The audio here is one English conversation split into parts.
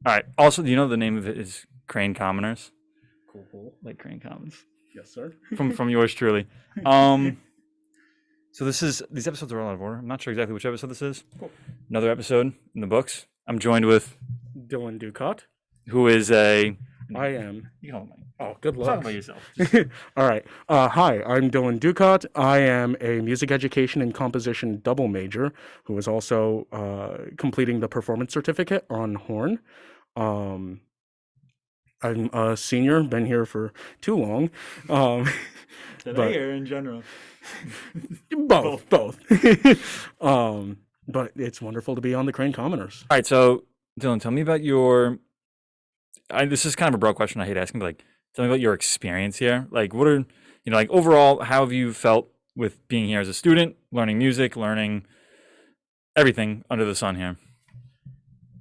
All right. Also, do you know the name of it is Crane Commoners? Cool, cool. Like Crane Commons. Yes, sir. From yours truly. Um, so these episodes are all out of order. I'm not sure exactly which episode this is. Cool. Another episode in the books. I'm joined with Dylan Dukat. who is a I am. you call him. Oh, good Talk luck. about yourself. All right. Hi, I'm Dylan Dukat. I am a music education and composition double major who is also completing the performance certificate on horn. Um, I'm a senior, been here for too long. Um, Today but or in general? both. But it's wonderful to be on the Crane Commoners. All right. So Dylan, tell me about your. This is kind of a broad question. I hate asking, but like, tell me about your experience here. Like, what are like overall? How have you felt with being here as a student, learning music, learning everything under the sun here?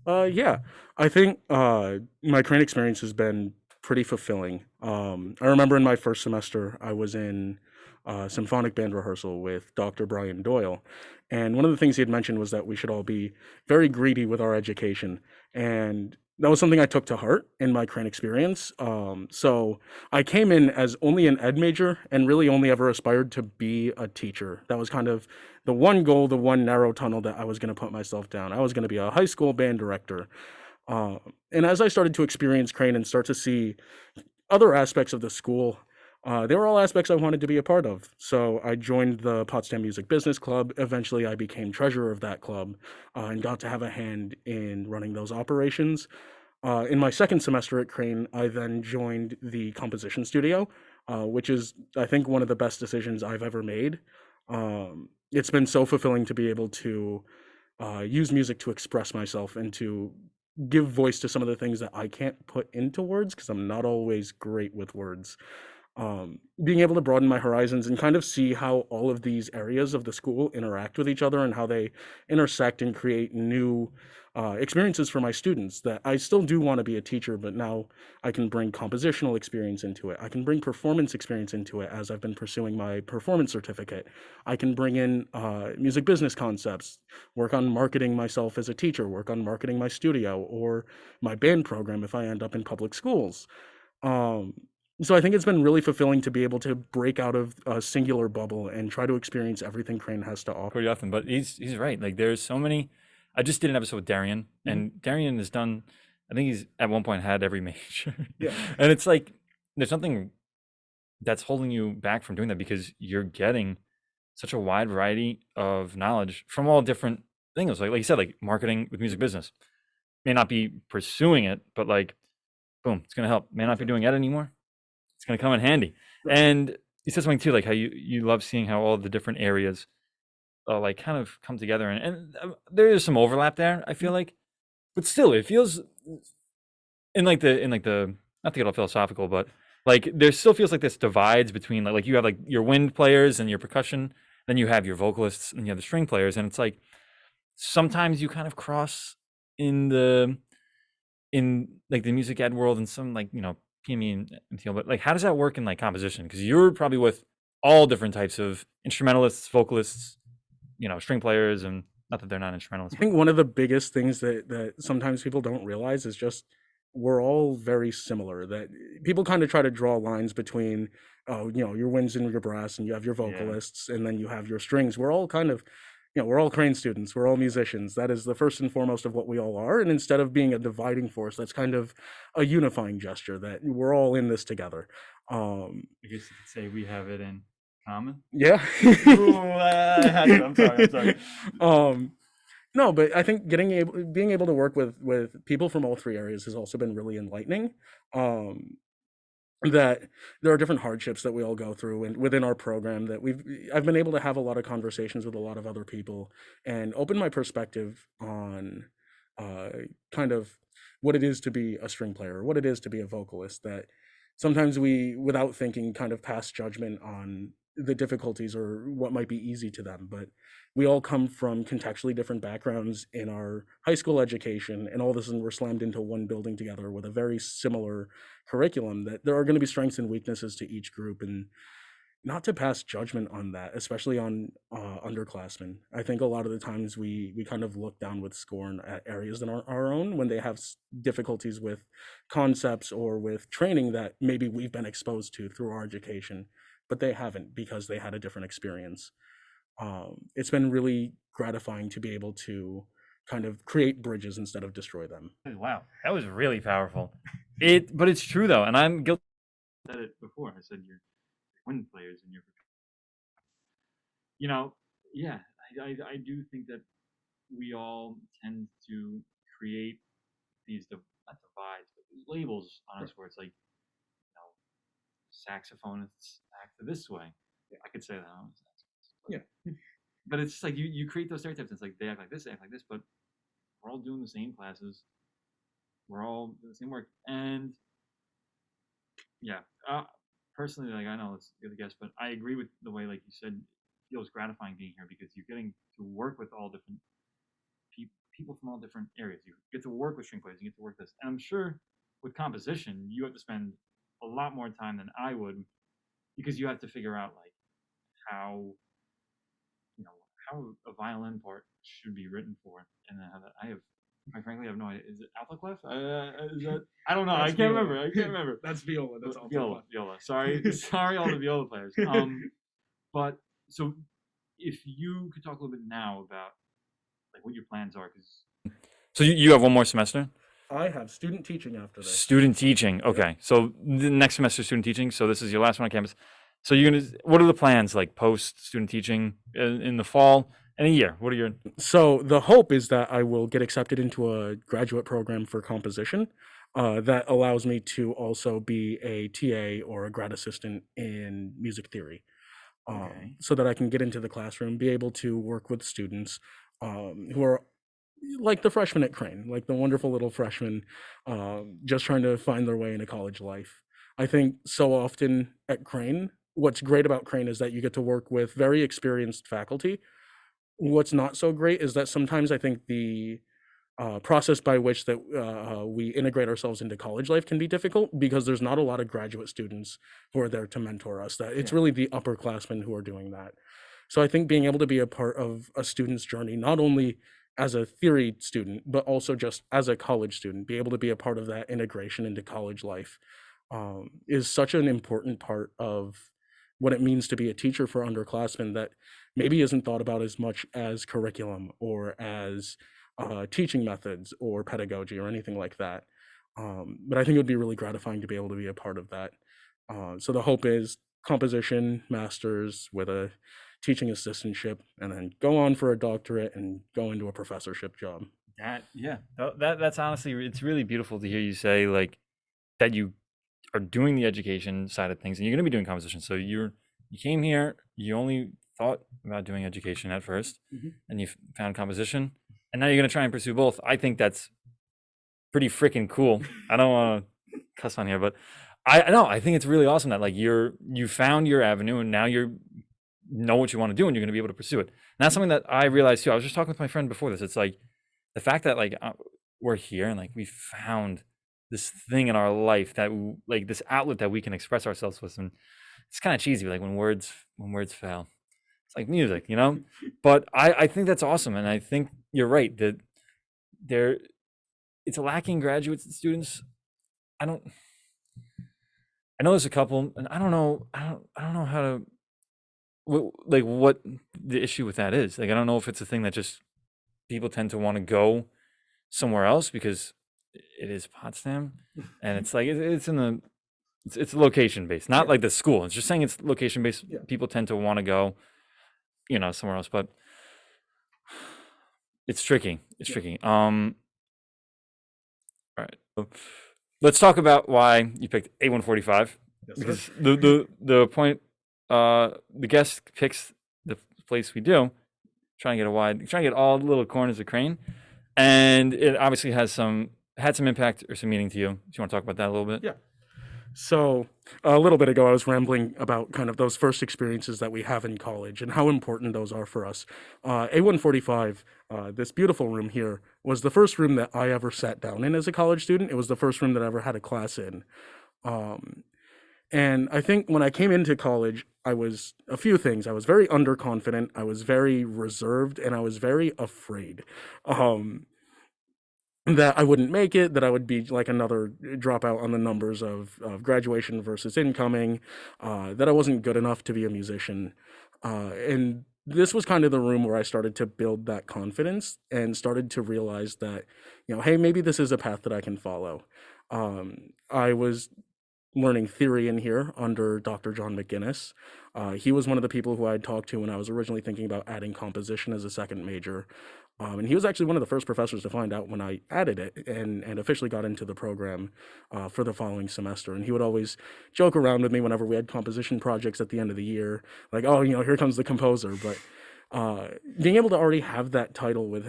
Yeah, I think my Crane experience has been pretty fulfilling. I remember in my first semester, I was in symphonic band rehearsal with Dr. Brian Doyle, and one of the things he had mentioned was that we should all be very greedy with our education, and that was something I took to heart in my Crane experience. So I came in as only an ed major and really only ever aspired to be a teacher. That was kind of the one goal, the one narrow tunnel that I was going to put myself down. I was going to be a high school band director. Uh, and as I started to experience Crane and start to see other aspects of the school, they were all aspects I wanted to be a part of. So I joined the Potsdam Music Business Club. Eventually, I became treasurer of that club and got to have a hand in running those operations. In my second semester at Crane, I then joined the composition studio, which is, I think, one of the best decisions I've ever made. It's been so fulfilling to be able to use music to express myself and to give voice to some of the things that I can't put into words because I'm not always great with words. Being able to broaden my horizons and kind of see how all of these areas of the school interact with each other and how they intersect and create new experiences for my students. That I still do want to be a teacher, but now I can bring compositional experience into it. I can bring performance experience into it as I've been pursuing my performance certificate. I can bring in music business concepts, work on marketing myself as a teacher, work on marketing my studio or my band program if I end up in public schools. Um, so I think it's been really fulfilling to be able to break out of a singular bubble and try to experience everything Crane has to offer. Pretty often, but he's right. Like, there's so many. I just did an episode with Darian, Mhm. and Darian has done. I think he's at one point had every major, Yeah. and it's like there's something that's holding you back from doing that because you're getting such a wide variety of knowledge from all different things. Like you said, like marketing with music business may not be pursuing it, but like, boom, it's gonna help. May not be doing it anymore. It's gonna come in handy. Right. And you said something too, like how you love seeing how all the different areas like kind of come together, and there is some overlap there. I feel like, but still, it feels in like the not to get all philosophical, but like there still feels like this divides between like you have like your wind players and your percussion, then you have your vocalists and you have the string players, and it's like sometimes you kind of cross in the in like the music ed world and some like PME and MTL, but like how does that work in like composition? Because you're probably with all different types of instrumentalists, vocalists, string players, and not that they're not I instrumentalists, but think one of the biggest things that sometimes people don't realize is just we're all very similar. That people kind of try to draw lines between, your winds and your brass, and you have your yeah, vocalists, and then you have your strings. We're all kind of, we're all Crane students. We're all musicians. That is the first and foremost of what we all are. And instead of being a dividing force, that's kind of a unifying gesture that we're all in this together. Um, I guess you could say we have it in common. yeah. Ooh, I had to. I'm sorry. I'm sorry. um, No, but I think being able to work with people from all three areas has also been really enlightening. Um, that there are different hardships that we all go through and within our program that I've been able to have a lot of conversations with a lot of other people and open my perspective on uh, kind of what it is to be a string player, what it is to be a vocalist. That sometimes we, without thinking, kind of pass judgment on the difficulties or what might be easy to them. But we all come from contextually different backgrounds in our high school education, and all of a sudden we're slammed into one building together with a very similar curriculum. That there are going to be strengths and weaknesses to each group, and not to pass judgment on that, especially on underclassmen. I think a lot of the times we kind of look down with scorn at areas in our own when they have difficulties with concepts or with training that maybe we've been exposed to through our education, but they haven't because they had a different experience. It's been really gratifying to be able to kind of create bridges instead of destroy them. Wow, that was really powerful. But it's true though, and I'm guilty. I said it before. I said you're wind players and you're, you know, yeah. I do think that we all tend to create these not divides, but these labels on us where it's like, saxophonists act this way. Yeah. I could say that. I'm a saxophonist, yeah. But it's just like you create those stereotypes. It's like they act like this, they act like this, but we're all doing the same classes. We're all doing the same work, and yeah. Personally, like I know it's good to guess, but I agree with the way, like you said, it feels gratifying being here because you're getting to work with all different people from all different areas. You get to work with string players, you get to work this, and I'm sure with composition, you have to spend a lot more time than I would because you have to figure out like how how a violin part should be written for, and then how that I have. Quite frankly, I have no idea. Is it alpha clef? Is that? I don't know. I can't remember. I can't remember. That's viola. That's alpha viola. clef. Viola. Sorry, sorry, all the viola players. But so if you could talk a little bit now about like what your plans are, because so you have one more semester. I have student teaching after this. Student teaching. Okay. Yep. So the next semester student teaching. So this is your last one on campus. So you're gonna. What are the plans like post student teaching in the fall and a year? What are your? So the hope is that I will get accepted into a graduate program for composition that allows me to also be a TA or a grad assistant in music theory, Okay. so that I can get into the classroom, be able to work with students who are like the freshmen at Crane, like the wonderful little freshmen, just trying to find their way into college life. I think so often at Crane, what's great about Crane is that you get to work with very experienced faculty. What's not so great is that sometimes I think the process by which that we integrate ourselves into college life can be difficult because there's not a lot of graduate students who are there to mentor us. That it's really the upperclassmen who are doing that. So I think being able to be a part of a student's journey, not only as a theory student, but also just as a college student, be able to be a part of that integration into college life is such an important part of what it means to be a teacher for underclassmen that maybe isn't thought about as much as curriculum or as teaching methods or pedagogy or anything like that. But I think it would be really gratifying to be able to be a part of that. So the hope is composition, master's with a teaching assistantship, and then go on for a doctorate and go into a professorship job. That's honestly, it's really beautiful to hear you say like that you are doing the education side of things and you're going to be doing composition. So you came here, you only thought about doing education at 1st and you found composition, and now you're going to try and pursue both. I think that's pretty freaking cool. I don't want to cuss on here, but I think it's really awesome that like you found your avenue and now you know what you want to do and you're going to be able to pursue it. And that's something that I realized too. I was just talking with my friend before this. It's like the fact that like we're here and like we found this thing in our life that like this outlet that we can express ourselves with, and it's kind of cheesy like when words fail, it's like music, but I think that's awesome, and I think you're right that it's lacking graduate students. I know there's a couple, and I don't know how to what the issue with that is. Like I don't know if it's a thing that just people tend to want to go somewhere else because it is Potsdam, and it's like it's location based, not like the school. It's just saying it's location based. Yeah. People tend to want to go, somewhere else, but it's tricky. It's tricky. All right, so let's talk about why you picked A145. Yes, because the point, the guest picks the place we do, trying to get all the little corners of Crane, and it obviously had some impact or some meaning to you. Do you want to talk about that a little bit? Yeah. So a little bit ago, I was rambling about kind of those first experiences that we have in college and how important those are for us. A145, this beautiful room here, was the first room that I ever sat down in as a college student. It was the first room that I ever had a class in. And I think when I came into college, I was a few things. I was very underconfident, I was very reserved, and I was very afraid. Um, that I wouldn't make it, that I would be like another dropout on the numbers of graduation versus incoming, that I wasn't good enough to be a musician. And this was kind of the room where I started to build that confidence and started to realize that, hey, maybe this is a path that I can follow. I was learning theory in here under Dr. John McGinnis. He was one of the people who I had talked to when I was originally thinking about adding composition as a second major. And he was actually one of the first professors to find out when I added it and officially got into the program for the following semester. And he would always joke around with me whenever we had composition projects at the end of the year, like, oh, here comes the composer. But being able to already have that title with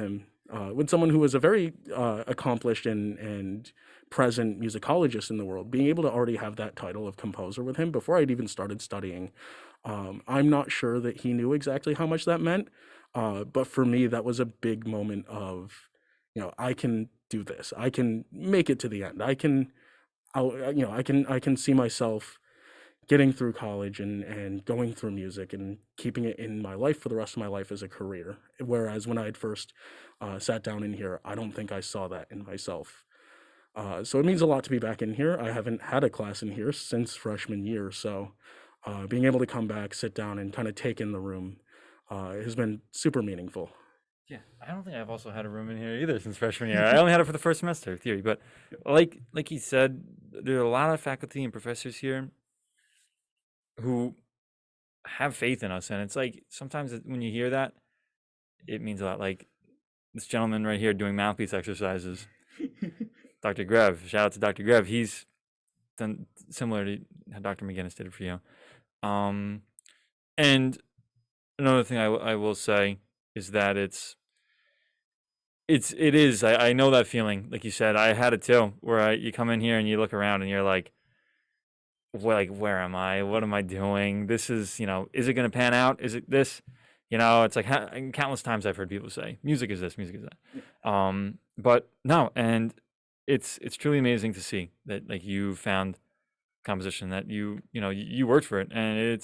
someone who was a very accomplished and present musicologist in the world, being able to already have that title of composer with him before I'd even started studying, I'm not sure that he knew exactly how much that meant. But for me, that was a big moment of, I can do this. I can make it to the end. I can see myself getting through college and going through music and keeping it in my life for the rest of my life as a career. Whereas when I had first sat down in here, I don't think I saw that in myself. So it means a lot to be back in here. I haven't had a class in here since freshman year, so being able to come back, sit down, and kind of take in the room has been super meaningful. Yeah, I don't think I've also had a room in here either since freshman year. I only had it for the first semester of theory, but like he said, there are a lot of faculty and professors here who have faith in us, and it's like sometimes when you hear that, it means a lot. Like this gentleman right here doing mouthpiece exercises, Dr. Grev. Shout out to Dr. Grev. He's done similar to how Dr. McGinnis did it for you. Um, and another thing I will say is that it is. I know that feeling. Like you said, I had it too, where you come in here and you look around and you're like, where am I? What am I doing? This is, is it going to pan out? Is it this? It's like countless times I've heard people say, music is this, music is that. But no, and it's truly amazing to see that like you found composition that you worked for it, and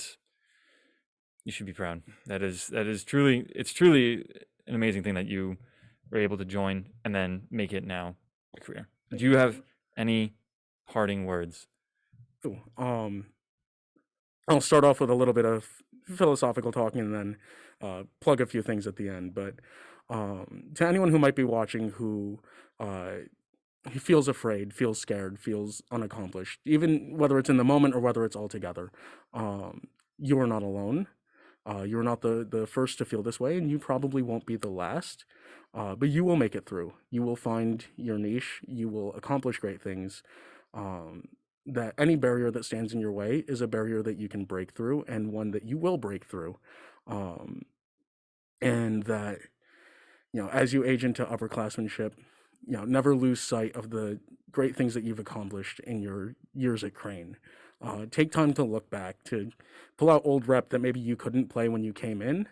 you should be proud. That is truly, it's truly an amazing thing that you were able to join and then make it now a career. Do Thank you you so have much. any parting words? Cool. I'll start off with a little bit of philosophical talking and then plug a few things at the end. But to anyone who might be watching uh, who feels afraid, feels scared, feels unaccomplished, even whether it's in the moment or whether it's all together, you are not alone. You're not the first to feel this way, and you probably won't be the last. But you will make it through. You will find your niche. You will accomplish great things. Um, that any barrier that stands in your way is a barrier that you can break through, and one that you will break through. Um, and that as you age into upperclassmanship, never lose sight of the great things that you've accomplished in your years at Crane. Take time to look back, to pull out old rep that maybe you couldn't play when you came in,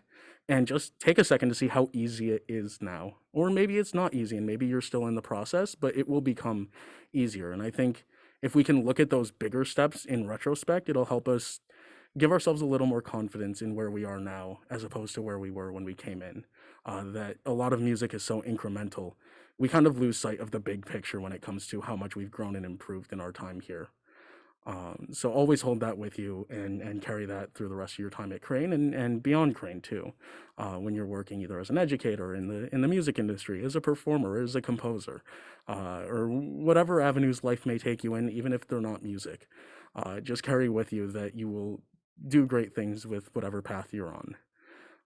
and just take a second to see how easy it is now. Or maybe it's not easy, and maybe you're still in the process, but it will become easier. And I think if we can look at those bigger steps in retrospect, it'll help us give ourselves a little more confidence in where we are now as opposed to where we were when we came in. That a lot of music is so incremental. We kind of lose sight of the big picture when it comes to how much we've grown and improved in our time here. So always hold that with you and carry that through the rest of your time at Crane and beyond Crane too. When you're working either as an educator in the music industry, as a performer, as a composer, or whatever avenues life may take you in, even if they're not music. Just carry with you that you will do great things with whatever path you're on.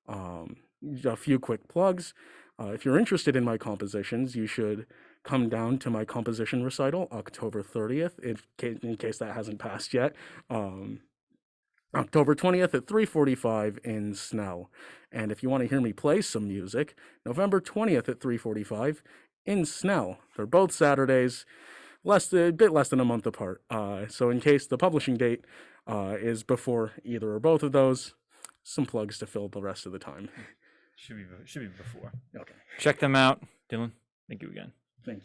Um, a few quick plugs. If you're interested in my compositions, you should come down to my composition recital October 30th, in case that hasn't passed yet. Um, October 20th at 3:45 in Snell. And if you want to hear me play some music, November 20th at 3:45 in Snell. They're both Saturdays, a bit less than a month apart. So in case the publishing date is before either or both of those, some plugs to fill the rest of the time. Should be before. Okay. Check them out, Dylan. Thank you again. Thank you.